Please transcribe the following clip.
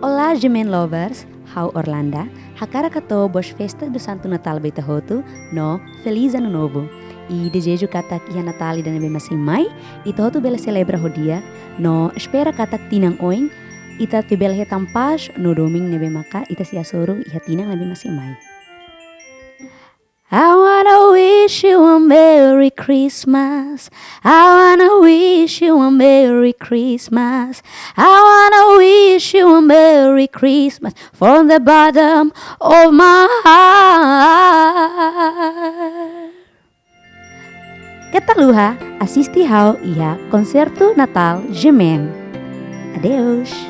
Olá, Gemen Lovers, how Orlanda, hakara kato boas festas do Santo Natal beta hotu, no Feliz Ano Novo. E desejo katak ia Natal e nebe masing mai, e tohotu bela celebra ho dia, no espera katak tinang oing, ita tibel he tampas no doming nebe maka ita si asoro ia tinang nebe masing mai. I wanna wish you a Merry Christmas. I wanna wish you a Merry Christmas. I wanna wish you a Merry Christmas from the bottom of my heart. Kataluha, assisti hao ia Concerto Natal Gemen. Adeus.